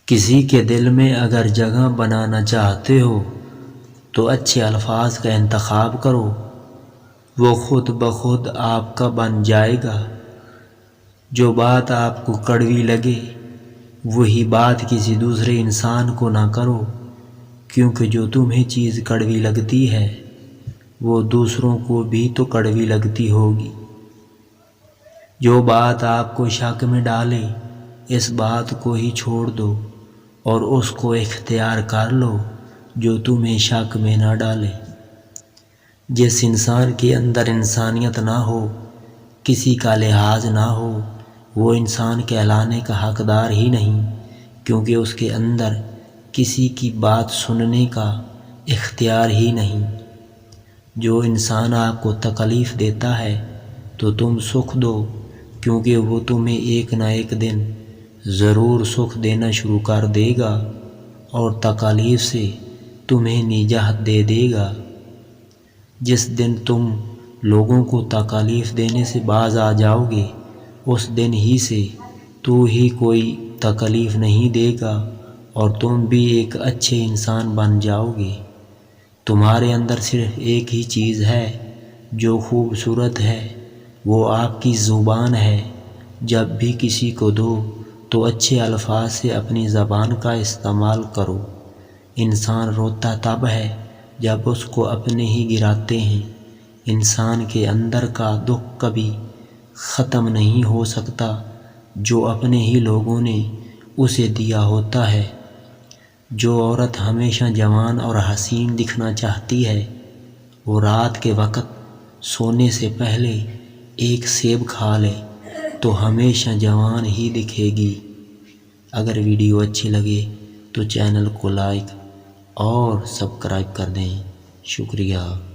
کسی کے دل میں اگر جگہ بنانا چاہتے ہو تو اچھے الفاظ کا انتخاب کرو، وہ خود بخود آپ کا بن جائے گا۔ جو بات آپ کو کڑوی لگے وہی بات کسی دوسرے انسان کو نہ کرو، کیونکہ جو تمہیں چیز کڑوی لگتی ہے وہ دوسروں کو بھی تو کڑوی لگتی ہوگی۔ جو بات آپ کو شک میں ڈالے اس بات کو ہی چھوڑ دو اور اس کو اختیار کر لو جو تمہیں شک میں نہ ڈالے۔ جس انسان کے اندر انسانیت نہ ہو، کسی کا لحاظ نہ ہو، وہ انسان کہلانے کا حقدار ہی نہیں، کیونکہ اس کے اندر کسی کی بات سننے کا اختیار ہی نہیں۔ جو انسان آپ کو تکلیف دیتا ہے تو تم سکھ دو، کیونکہ وہ تمہیں ایک نہ ایک دن ضرور سکھ دینا شروع کر دے گا اور تکلیف سے تمہیں نجات دے دے گا۔ جس دن تم لوگوں کو تکلیف دینے سے باز آ جاؤ گے، اس دن ہی سے تو ہی کوئی تکلیف نہیں دے گا اور تم بھی ایک اچھے انسان بن جاؤ گے۔ تمہارے اندر صرف ایک ہی چیز ہے جو خوبصورت ہے، وہ آپ کی زبان ہے۔ جب بھی کسی کو دو تو اچھے الفاظ سے اپنی زبان کا استعمال کرو۔ انسان روتا تب ہے جب اس کو اپنے ہی گراتے ہیں۔ انسان کے اندر کا دکھ کبھی ختم نہیں ہو سکتا جو اپنے ہی لوگوں نے اسے دیا ہوتا ہے۔ جو عورت ہمیشہ جوان اور حسین دکھنا چاہتی ہے وہ رات کے وقت سونے سے پہلے ایک سیب کھا لے تو ہمیشہ جوان ہی دکھے گی۔ اگر ویڈیو اچھی لگے تو چینل کو لائک اور سبسکرائب کر دیں۔ شکریہ۔